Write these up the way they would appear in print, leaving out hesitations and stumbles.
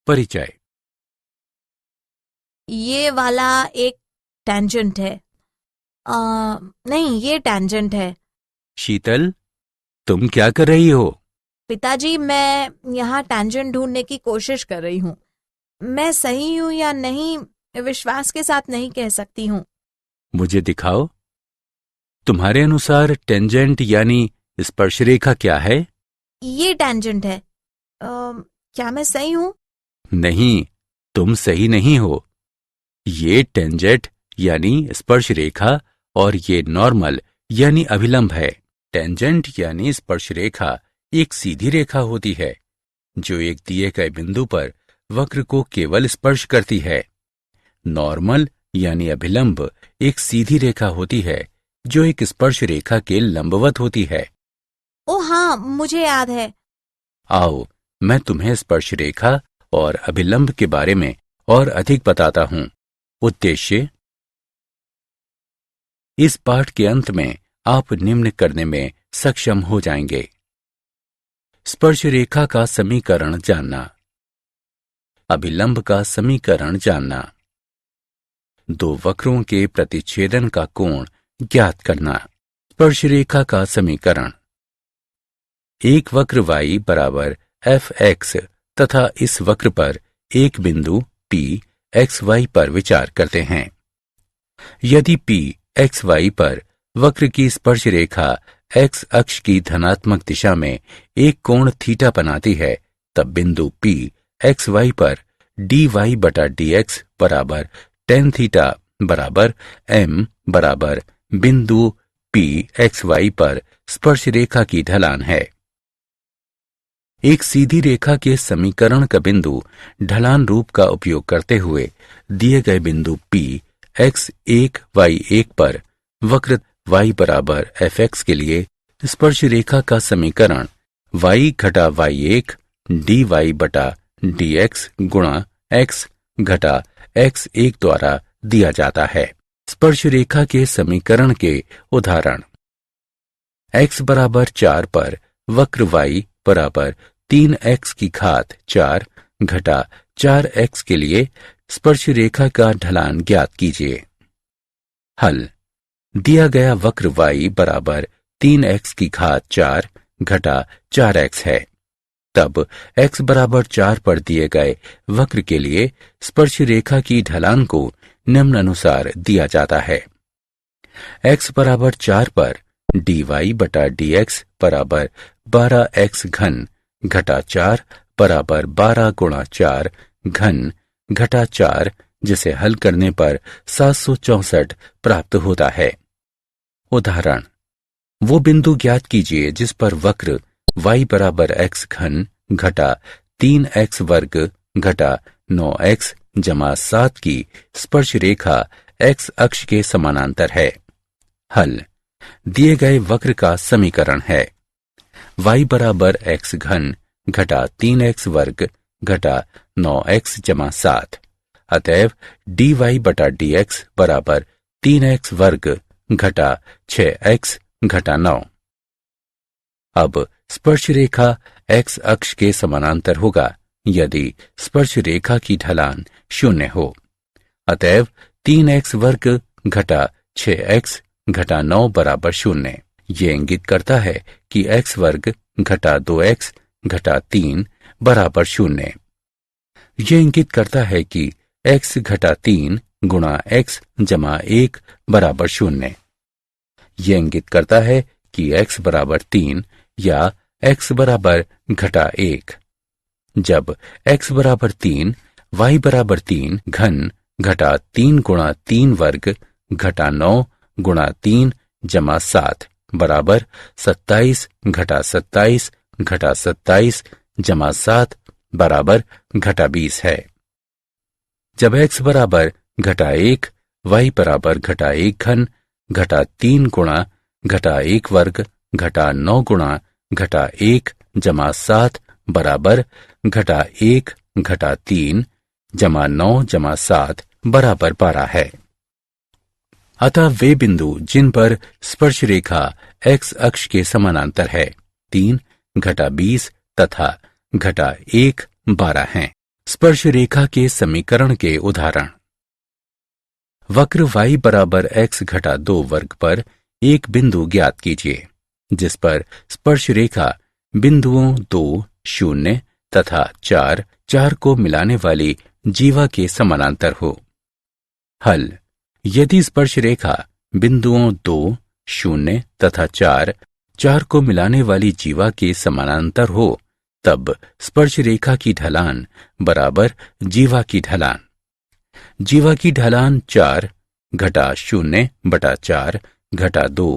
परिचय। ये वाला एक टेंजेंट है। नहीं, ये टेंजेंट है। शीतल, तुम क्या कर रही हो? पिताजी, मैं यहाँ टेंजेंट ढूंढने की कोशिश कर रही हूँ। मैं सही हूँ या नहीं, विश्वास के साथ नहीं कह सकती हूँ। मुझे दिखाओ। तुम्हारे अनुसार टेंजेंट यानी स्पर्शरेखा क्या है? ये टेंजेंट है। क्या मैं सही हूँ? नहीं, तुम सही नहीं हो। ये टेंजेंट यानी स्पर्शरेखा और ये नॉर्मल यानी अभिलंब है। टेंजेंट यानी स्पर्शरेखा एक सीधी रेखा होती है जो एक दिए गए बिंदु पर वक्र को केवल स्पर्श करती है। नॉर्मल यानी अभिलंब एक सीधी रेखा होती है जो एक स्पर्श रेखा के लंबवत होती है। ओ हाँ, मुझे याद है। आओ, मैं तुम्हें स्पर्श रेखा और अभिलंब के बारे में और अधिक बताता हूँ। उद्देश्य: इस पाठ के अंत में आप निम्न करने में सक्षम हो जाएंगे। स्पर्श रेखा का समीकरण जानना, अभिलंब का समीकरण जानना, दो वक्रों के प्रतिच्छेदन का कोण ज्ञात करना। स्पर्श रेखा का समीकरण: एक वक्र y बराबर fx तथा इस वक्र पर एक बिंदु P xy पर विचार करते हैं। यदि P xy पर वक्र की स्पर्श रेखा x अक्ष की धनात्मक दिशा में एक कोण थीटा बनाती है, तब बिंदु P xy पर dy बटा dx बराबर tan थीटा बराबर m बराबर बिंदु P xy पर स्पर्श रेखा की ढलान है। एक सीधी रेखा के समीकरण का बिंदु ढलान रूप का उपयोग करते हुए दिए गए बिंदु P x1 y1 पर वक्र y बराबर fx के लिए स्पर्श रेखा का समीकरण y घटा y1 dy बटा dx गुणा x घटा x1 द्वारा दिया जाता है। स्पर्श रेखा के समीकरण के उदाहरण: x बराबर 4 पर वक्र y बराबर 3x की घात 4 घटा 4x के लिए स्पर्श रेखा का ढलान ज्ञात कीजिए। हल: दिया गया वक्र y बराबर 3x की घात 4 घटा 4x है। तब x बराबर 4 पर दिए गए वक्र के लिए स्पर्श रेखा की ढलान को निम्नानुसार दिया जाता है। x बराबर 4 पर dy बटा dx बराबर 12x घन घटा 4 बराबर 12 गुणा 4 घन घटा 4, जिसे हल करने पर 764 प्राप्त होता है। उदाहरण: वो बिंदु ज्ञात कीजिए जिस पर वक्र y बराबर x घन घटा 3x वर्ग घटा 9x जमा 7 की स्पर्श रेखा x अक्ष के समानांतर है। हल: दिए गए वक्र का समीकरण है y बराबर x घन घटा 3x वर्ग घटा 9x जमा 7। अतएव dy बटा dx बराबर 3x वर्ग घटा 6x घटा 9। अब स्पर्श रेखा x अक्ष के समानांतर होगा यदि स्पर्श रेखा की ढलान 0 हो। अतएव 3x वर्ग घटा 6x घटा 9 बराबर 0। ये इंगित करता है कि x वर्ग घटा 2x घटा 3 बराबर 0। ये इंगित करता है कि x घटा 3 गुणा x जमा 1 बराबर 0। ये इंगित करता है कि x बराबर 3 या x बराबर घटा 1। जब x बराबर 3, y बराबर 3 घन घटा 3 गुणा 3 वर्ग घटा 9 गुणा 3 जमा 7 बराबर 27 घटा 27 घटा 27 जमा 7 बराबर घटा 20 है। जब x बराबर घटा 1, y बराबर घटा 1 घन घटा 3 गुणा घटा 1 वर्ग घटा 9 गुणा घटा 1 जमा 7 बराबर घटा 1 घटा 3 जमा 9 जमा 7 बराबर 12 है। अतः वे बिंदु जिन पर स्पर्श रेखा x अक्ष के समानांतर है 3 घटा 20 तथा घटा 1 12 हैं। स्पर्श रेखा के समीकरण के उदाहरण। वक्र y बराबर x घटा 2 वर्ग पर एक बिंदु ज्ञात कीजिए जिस पर स्पर्श रेखा बिंदुओं 2, 0 तथा 4 को मिलाने वाली जीवा के समानांतर हो। हल। यदि स्पर्श रेखा बिंदुओं 2, 0 तथा 4 को मिलाने वाली जीवा के समानांतर हो तब स्पर्श रेखा की ढलान बराबर जीवा की ढलान। जीवा की ढलान 4 घटा 0 बटा 4 घटा 2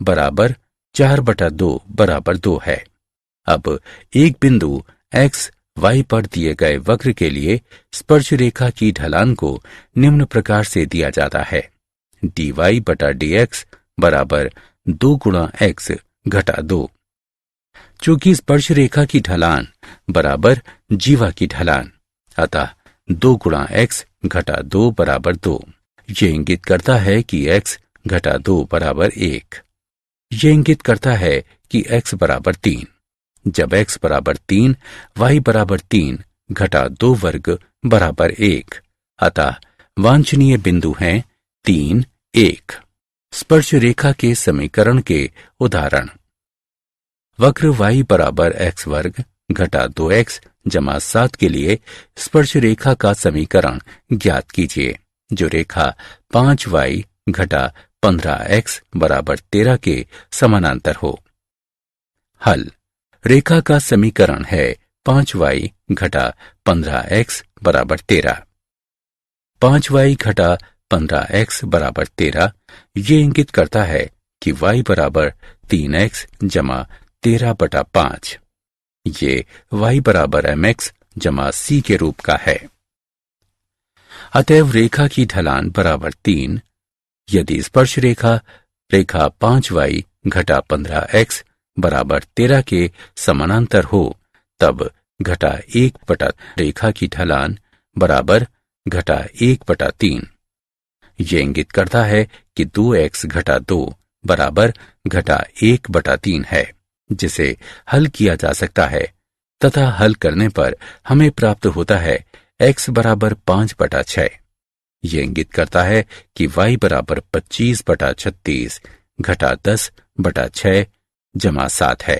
बराबर 4 बटा 2 बराबर 2 है। अब एक बिंदु x y पर दिए गए वक्र के लिए स्पर्श रेखा की ढलान को निम्न प्रकार से दिया जाता है: dy बटा dx बराबर 2 गुणा x घटा 2। चूंकि स्पर्श रेखा की ढलान बराबर जीवा की ढलान, अतः 2 गुणा x घटा 2 बराबर 2। ये इंगित करता है कि x घटा 2 बराबर 1। ये इंगित करता है कि x बराबर 3। जब x बराबर 3, y बराबर 3 घटा 2 वर्ग बराबर 1, अतः वांछनीय बिंदु हैं 3, 1। स्पर्श रेखा के समीकरण के उदाहरण। वक्र y बराबर x वर्ग घटा 2x जमा 7 के लिए स्पर्श रेखा का समीकरण ज्ञात कीजिए जो रेखा 5y घटा 15x बराबर 13 के समानांतर हो। हल। रेखा का समीकरण है 5y घटा 15x बराबर 13। 5y घटा 15x बराबर 13 ये इंगित करता है कि y बराबर 3x जमा 13 बटा 5। ये y बराबर mx जमा c के रूप का है। अतएव रेखा की ढलान बराबर 3। यदि स्पर्श रेखा 5y घटा 15x बराबर 13 के समानांतर हो तब घटा 1 बटा रेखा की ढलान बराबर घटा 1 बटा 3। ये इंगित करता है कि 2x घटा 2 बराबर घटा 1 बटा 3 है, जिसे हल किया जा सकता है तथा हल करने पर हमें प्राप्त होता है x बराबर 5 बटा 6। ये इंगित करता है कि y बराबर 25 बटा 36 घटा 10 बटा 6 जमा 7 है,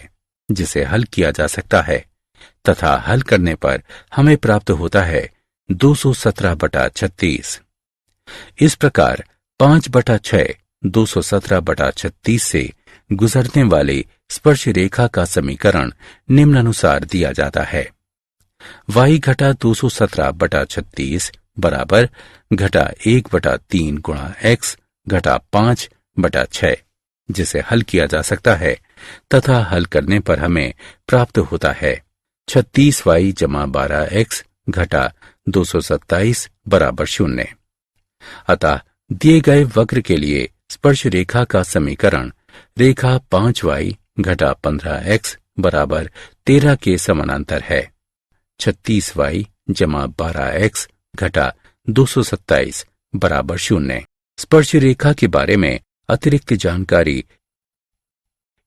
जिसे हल किया जा सकता है तथा हल करने पर हमें प्राप्त होता है 217 बटा 36। इस प्रकार 5 बटा 6 217 बटा 36 से गुजरने वाले स्पर्श रेखा का समीकरण निम्नानुसार दिया जाता है: y घटा 217 बटा 36 बराबर घटा 1 बटा 3 गुणा x घटा 5 बटा 6, जिसे हल किया जा सकता है तथा हल करने पर हमें प्राप्त होता है 36y जमा 12x घटा 227 बराबर 0। अतः दिए गए वक्र के लिए स्पर्श रेखा का समीकरण रेखा 5y घटा 15x बराबर 13 के समानांतर है। 36y जमा 12x घटा 227 बराबर 0। स्पर्श रेखा के बारे में अतिरिक्त जानकारी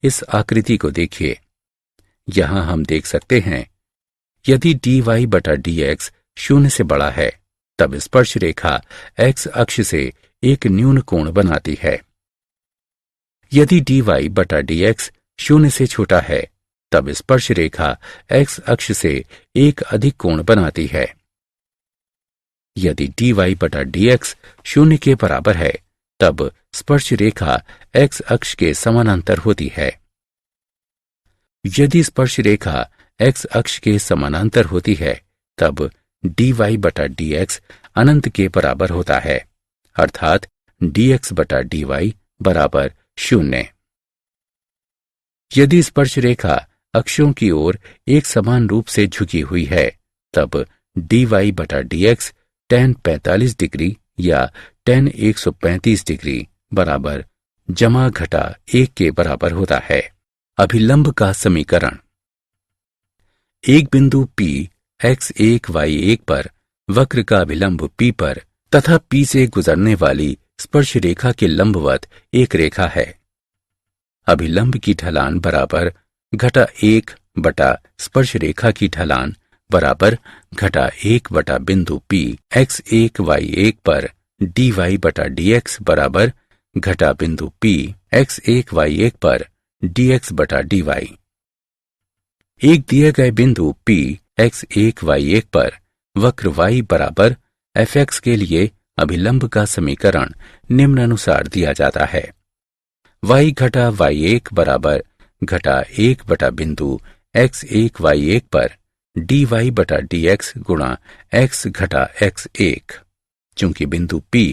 इस आकृति को देखिए। यहां हम देख सकते हैं यदि dy बटा dx 0 से बड़ा है तब स्पर्श रेखा x अक्ष से एक न्यून कोण बनाती है। यदि dy बटा dx 0 से छोटा है तब स्पर्श रेखा x अक्ष से एक अधिक कोण बनाती है। यदि dy बटा dx 0 के बराबर है तब स्पर्श रेखा x अक्ष के समानांतर होती है। यदि स्पर्श रेखा x अक्ष के समानांतर होती है तब dy बटा dx अनंत के बराबर होता है, अर्थात dx बटा dy बराबर 0। यदि स्पर्श रेखा अक्षों की ओर एक समान रूप से झुकी हुई है तब dy बटा dx tan 45 डिग्री या tan 135 डिग्री बराबर जमा घटा 1 के बराबर होता है। अभिलंब का समीकरण। एक बिंदु P x1 y1 पर वक्र का अभिलंब P पर तथा P से गुजरने वाली स्पर्श रेखा के लंबवत एक रेखा है। अभिलंब की ढलान बराबर घटा 1 बटा स्पर्श रेखा की ढलान बराबर घटा 1 बटा बिंदु P x1 y1 पर dy बटा dx बराबर घटा बिंदु P x1 y1 पर dx बटा dy। एक दिए गए बिंदु P x1 y1 पर वक्र y बराबर fx के लिए अभिलंब का समीकरण निम्नानुसार दिया जाता है। y घटा y1 बराबर घटा 1 बटा बिंदु x1 y1 पर dy बटा dx गुणा x घटा x1। चूंकि बिंदु P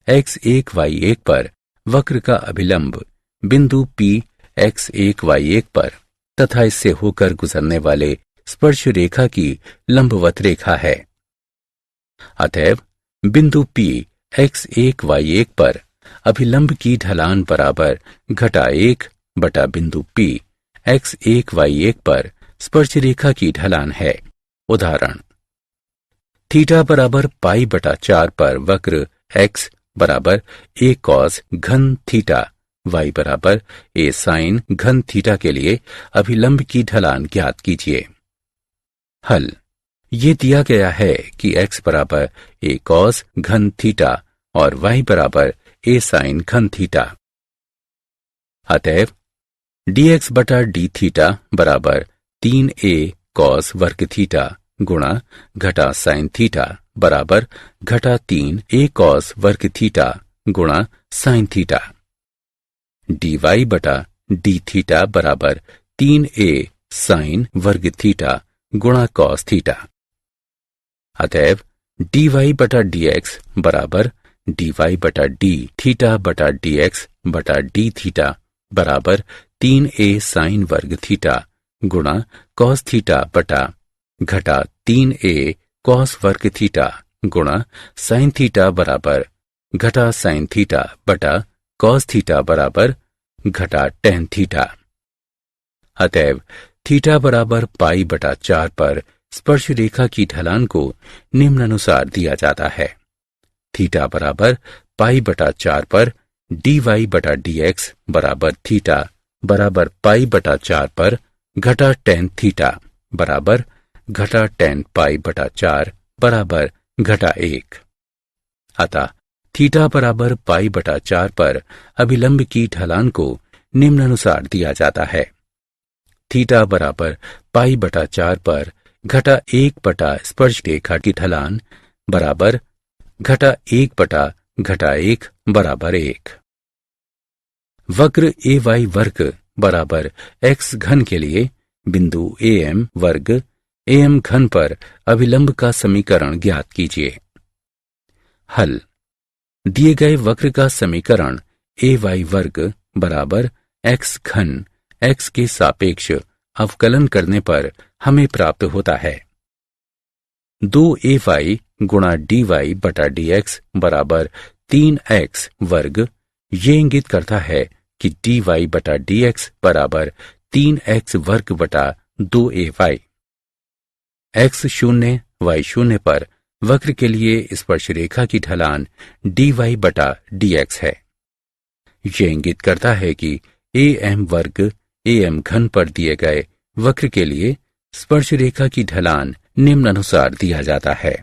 x1 y1 पर वक्र का अभिलंब बिंदु P x1 y1 पर तथा इससे होकर गुजरने वाले स्पर्श रेखा की लंबवत रेखा है, अतएव बिंदु P x1 y1 पर अभिलंब की ढलान बराबर घटा 1 बटा बिंदु P x1 y1 पर स्पर्श रेखा की ढलान है। उदाहरण, थीटा बराबर पाई बटा 4 पर वक्र x बराबर a cos घन थीटा y बराबर a sin घन थीटा के लिए अभिलंब की ढलान ज्ञात कीजिए। हल, ये दिया गया है कि x बराबर a cos घन थीटा और y बराबर a sin घन थीटा। अतएव dx बटा d थीटा बराबर 3a cos वर्ग थीटा गुणा घटा sin थीटा बराबर घटा 3a cos वर्ग थीटा गुणा sin थीटा। dy बटा d थीटा बराबर 3a sin वर्ग थीटा गुणा cos थीटा। अतएव dy बटा dx बराबर dy बटा d थीटा बटा dx बटा d थीटा बराबर 3a sin वर्ग थीटा गुणा cos थीटा बटा घटा 3a cos वर्ग थीटा गुणा sin थीटा बराबर घटा sin थीटा बटा cos थीटा बराबर घटा tan थीटा। अतएव थीटा बराबर पाई बटा 4 पर स्पर्श रेखा की ढलान को निम्नानुसार दिया जाता है। थीटा बराबर पाई बटा 4 पर dy बटा dx बराबर थीटा बराबर पाई बटा 4 पर घटा tan थीटा बराबर घटा tan पाई बटा 4 बराबर घटा 1। अतः थीटा बराबर पाई बटा 4 पर अभिलंब की ढलान को निम्नानुसार दिया जाता है। थीटा बराबर पाई बटा 4 पर घटा 1 बटा स्पर्श रेखा की ढलान बराबर घटा 1 बटा घटा 1 बराबर 1। वक्र ay वर्ग बराबर x घन के लिए बिंदु am वर्ग am घन पर अभिलंब का समीकरण ज्ञात कीजिए। हल, दिए गए वक्र का समीकरण ay वर्ग बराबर x घन x के सापेक्ष अवकलन करने पर हमें प्राप्त होता है 2ay गुणा dy बटा dx बराबर 3x वर्ग। ये इंगित करता है कि dy बटा dx बराबर 3x वर्ग बटा 2ay। x शून्य y शून्य पर वक्र के लिए स्पर्श रेखा की ढलान dy बटा dx है। ये इंगित करता है कि am वर्ग am घन पर दिए गए वक्र के लिए स्पर्श रेखा की ढलान निम्नानुसार दिया जाता है।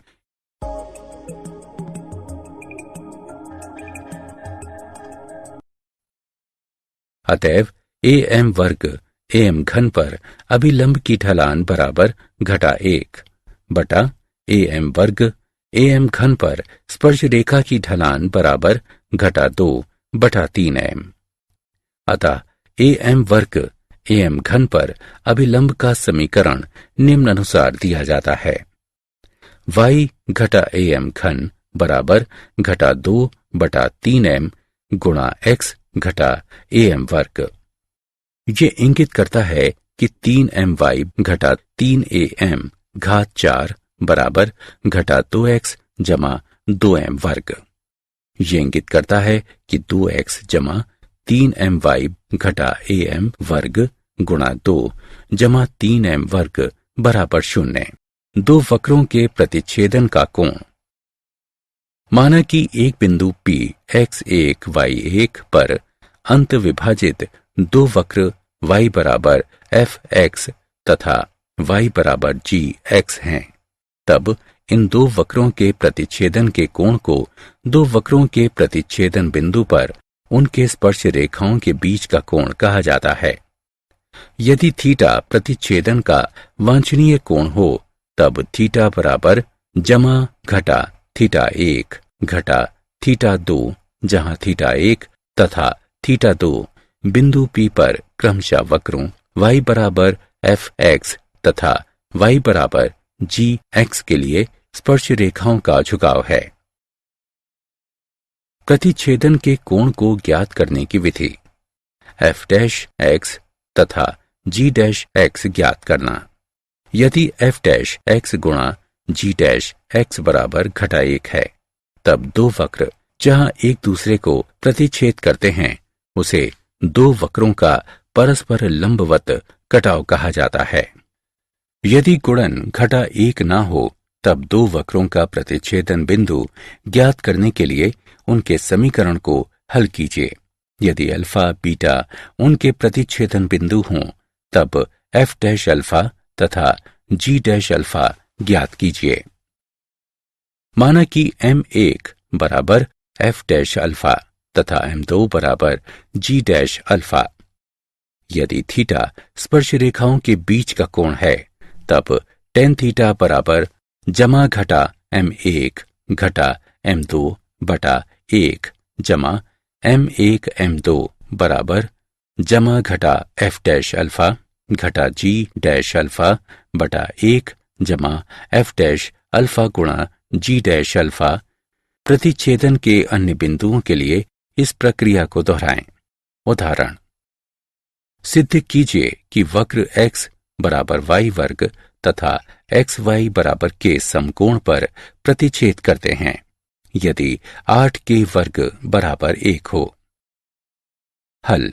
अतएव am वर्ग am घन पर अभिलंब की ढलान बराबर घटा 1 बटा am वर्ग am घन पर स्पर्श रेखा की ढलान बराबर घटा 2 बटा 3am। अतः am वर्ग am घन पर अभिलंब का समीकरण निम्नानुसार दिया जाता है y घटा am घन बराबर घटा 2 बटा 3m गुणा x घटा am वर्ग। ये इंगित करता है कि 3my घटा 3am घात 4 बराबर घटा 2x जमा 2m वर्ग। ये इंगित करता है कि 2x जमा 3my घटा am वर्ग गुणा 2 जमा 3m वर्ग बराबर 0। दो वक्रों के प्रतिच्छेदन का कोण। माना कि एक बिंदु P x1 y1 पर अंत विभाजित दो वक्र y बराबर fx तथा y बराबर जी एक्स हैं, तब इन दो वक्रों के प्रतिच्छेदन के कोण को दो वक्रों के प्रतिच्छेदन बिंदु पर उनके स्पर्श रेखाओं के बीच का कोण कहा जाता है। यदि थीटा प्रतिच्छेदन का वांछनीय कोण हो तब थीटा बराबर जमा घटा थीटा 1 घटा थीटा 2, जहां थीटा 1 तथा थीटा 2 बिंदु P पर क्रमशः वक्रों y बराबर एफ एक्स तथा y बराबर जी एक्स के लिए स्पर्श रेखाओं का झुकाव है। प्रतिच्छेदन के कोण को ज्ञात करने की विधि। एफ डैश एक्स तथा जी डैश एक्स ज्ञात करना। यदि एफ डैश एक्स गुणा जी डैश एक्स बराबर घटा 1 है, तब दो वक्र जहां एक दूसरे को प्रतिच्छेद करते हैं उसे दो वक्रों का परस्पर लंबवत कटाव कहा जाता है। यदि गुणन घटा 1 ना हो तब दो वक्रों का प्रतिच्छेदन बिंदु ज्ञात करने के लिए उनके समीकरण को हल कीजिए। यदि अल्फा बीटा उनके प्रतिच्छेदन बिंदु हों तब एफ डैश अल्फा तथा जी डैश अल्फा ज्ञात कीजिए। माना कि m1 बराबर एफ डैश अल्फा तथा m2 बराबर जी डैश अल्फा। यदि थीटा स्पर्श रेखाओं के बीच का कोण है तब टेन थीटा बराबर जमा घटा m1 घटा m2 बटा 1 जमा m1 m2 बराबर जमा घटा एफ डैश अल्फा घटा जी डैश अल्फा बटा 1 जमा एफ डैश अल्फा गुणा जी डैश अल्फा। प्रतिच्छेदन के अन्य बिंदुओं के लिए इस प्रक्रिया को दोहराएं। उदाहरण, सिद्ध कीजिए कि वक्र x बराबर y वर्ग तथा xy बराबर के समकोण पर प्रतिच्छेद करते हैं यदि 8 के वर्ग बराबर 1 हो। हल।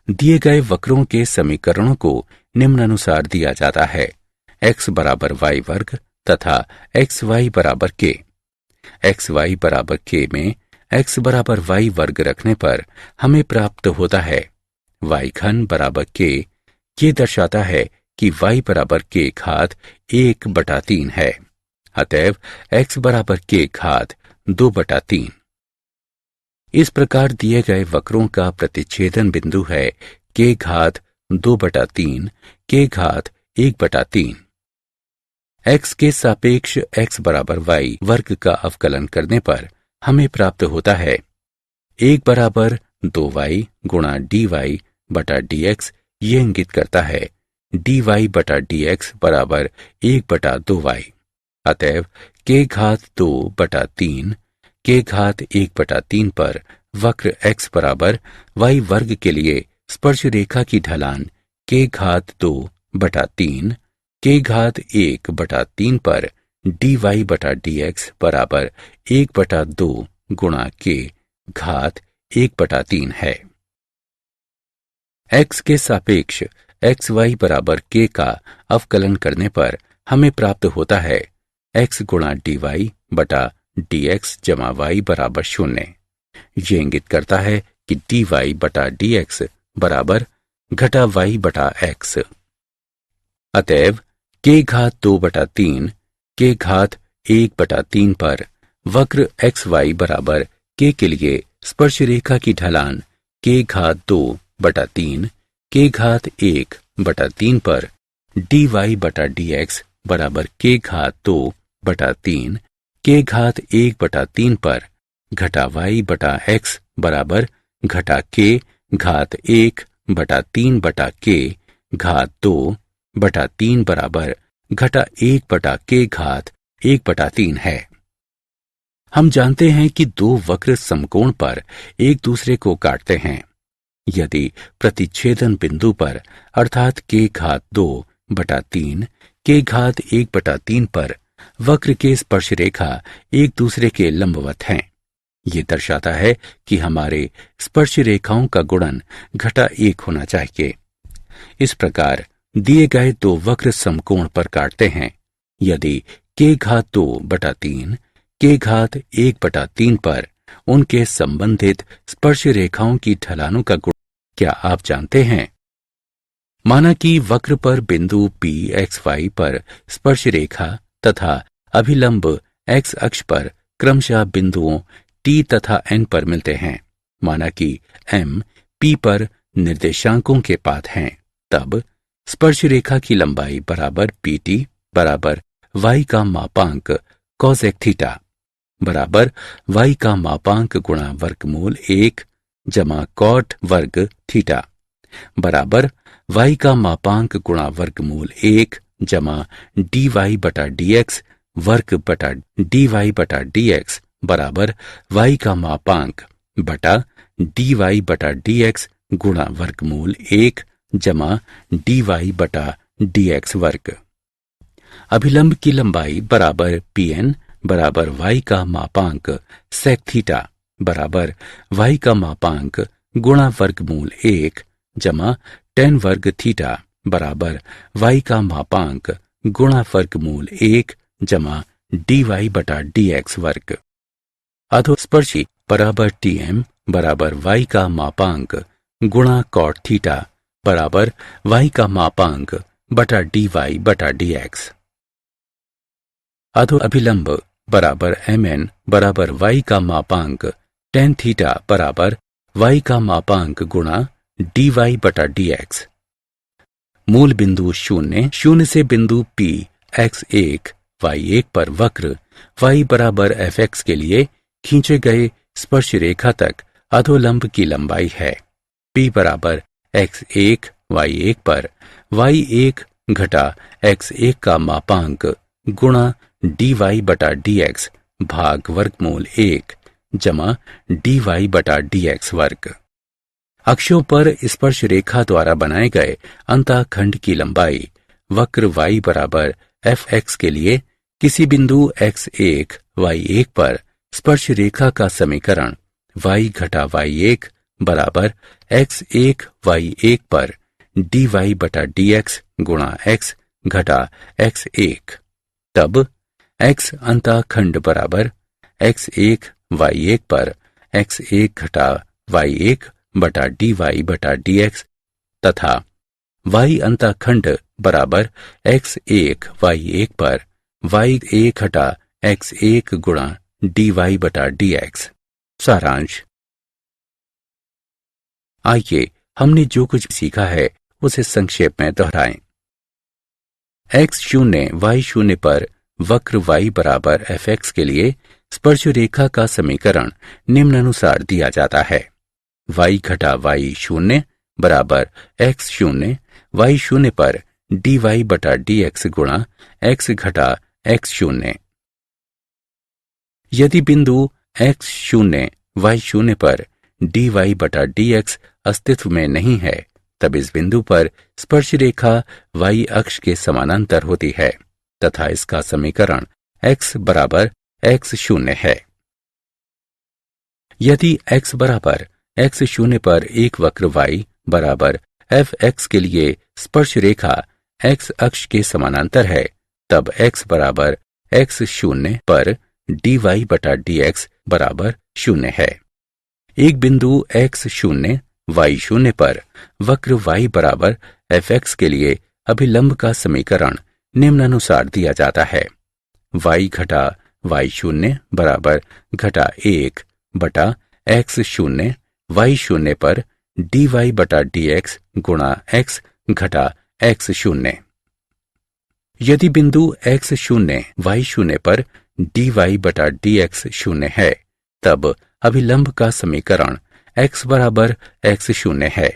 दिए गए वक्रों के समीकरणों को निम्नानुसार दिया जाता है। x बराबर y वर्ग तथा xy बराबर k। xy बराबर k में x बराबर y वर्ग रखने पर हमें प्राप्त होता है y घन बराबर k। ये दर्शाता है कि y बराबर k घात 1/3 है। अतएव x बराबर k घात 2/3। इस प्रकार दिए गए वक्रों का प्रतिच्छेदन बिंदु है k घात 2/3 k घात 1/3। x के सापेक्ष x बराबर y वर्ग का अवकलन करने पर हमें प्राप्त होता है 1 बराबर 2y गुणा dy बटा dx। ये इंगित करता है dy बटा dx बराबर 1/2y। अतएव k घात 2/3 k घात 1/3 पर वक्र x बराबर y वर्ग के लिए स्पर्श रेखा की ढलान k घात 2/3 k घात 1/3 पर dy बटा dx बराबर 1/2 गुणा k घात 1/3 है। x के सापेक्ष xy बराबर k का अवकलन करने पर हमें प्राप्त होता है x गुणा dy बटा dx जमा y बराबर 0। ये इंगित करता है कि dy बटा dx बराबर घटा y बटा x। अतएव k घात 2/3 k घात 1/3 पर वक्र xy बराबर k के लिए स्पर्श रेखा की ढलान k घात 2/3 k घात 1/3 पर dy बटा dx बराबर k घात 2/3 k घात 1/3 पर घटा y बटा x बराबर घटा k घात 1/3 बटा k घात 2/3 बराबर घटा 1/k घात 1/3 है। हम जानते हैं कि दो वक्र समकोण पर एक दूसरे को काटते हैं। यदि प्रतिच्छेदन बिंदु पर अर्थात k घात 2/3 k घात 1/3 पर वक्र के स्पर्श रेखा एक दूसरे के लंबवत हैं, ये दर्शाता है कि हमारे स्पर्श रेखाओं का गुणन घटा 1 होना चाहिए। इस प्रकार दिए गए दो वक्र समकोण पर काटते हैं। यदि k घात 2/3 k घात 1/3 पर उनके संबंधित स्पर्श रेखाओं की ढलानों का गुण क्या आप जानते हैं? माना कि वक्र पर बिंदु P XY पर स्पर्श रेखा तथा अभिलंब X अक्ष पर क्रमशः बिंदुओं T तथा N पर मिलते हैं। माना कि M P पर निर्देशांकों के पाथ हैं। तब स्पर्श रेखा की लंबाई बराबर PT बराबर y का मापांक कोसेक थीटा बराबर y का मापांक गुणा वर्गमूल 1 जमा कॉट वर्ग थीटा बराबर y का मापांक गुणा वर्गमूल 1 जमा dy बटा dx वर्ग बटा dy बटा dx बराबर y का मापांक बटा dy बटा dx गुणा वर्गमूल 1 जमा dy बटा dx वर्ग। अभिलंब की लंबाई बराबर pn बराबर y का मापांक सेक थीटा बराबर y का मापांक गुणा वर्गमूल 1 जमा tan वर्ग थीटा बराबर y का मापांक गुणा वर्गमूल 1 जमा dy बटा dx वर्ग। अधोस्पर्शी बराबर tm बराबर y का मापांक गुणा कॉट थीटा बराबर y का मापांक बटा dy बटा dx। अधो अभिलंब बराबर mn बराबर y का मापांक tan थीटा बराबर y का मापांक गुणा dy बटा dx। मूल बिंदु शून्य से बिंदु P x1 y1 पर वक्र y बराबर fx के लिए खींचे गए स्पर्श रेखा तक अधोलंब की लंबाई है। P बराबर x1 y1 पर y1 घटा x1 का मापांक गुणा dy बटा dx भाग वर्गमूल 1 जमा dy बटा dx वर्ग। अक्षों पर स्पर्श रेखा द्वारा बनाए गए अंतःखंड की लंबाई वक्र y बराबर fx के लिए किसी बिंदु x1 y1 पर स्पर्श रेखा का समीकरण y घटा y1 बराबर x1 y1 पर dy बटा dx गुणा x घटा x1। तब x अंतःखंड बराबर x1 y1 पर x1 घटा y1 बटा dy बटा dx तथा y अंतःखंड बराबर x1 y1 पर y1 घटा x1 गुणा dy बटा dx। सारांश। आइए हमने जो कुछ सीखा है उसे संक्षेप में दोहराएं। x0 y0 पर वक्र y बराबर fx के लिए स्पर्श रेखा का समीकरण निम्नानुसार दिया जाता है। y घटा y0 बराबर x0 y0 पर dy बटा dx गुणा x घटा x0। यदि बिंदु x0 y0 पर dy बटा dx अस्तित्व में नहीं है तब इस बिंदु पर स्पर्श रेखा y अक्ष के समानांतर होती है तथा इसका समीकरण x बराबर x0 है। यदि x बराबर x0 पर एक वक्र y बराबर fx के लिए स्पर्श रेखा x अक्ष के समानांतर है तब x बराबर x0 पर dy बटा dx बराबर 0 है। एक बिंदु x0 y0 पर वक्र y बराबर fx के लिए अभिलंब का समीकरण निम्नानुसार दिया जाता है। y घटा y0 बराबर घटा 1 बटा x0 y0 पर dy बटा dx गुणा x घटा x0। यदि बिंदु x0 y0 पर dy बटा dx 0 है तब अभिलंब का समीकरण x बराबर x0 है।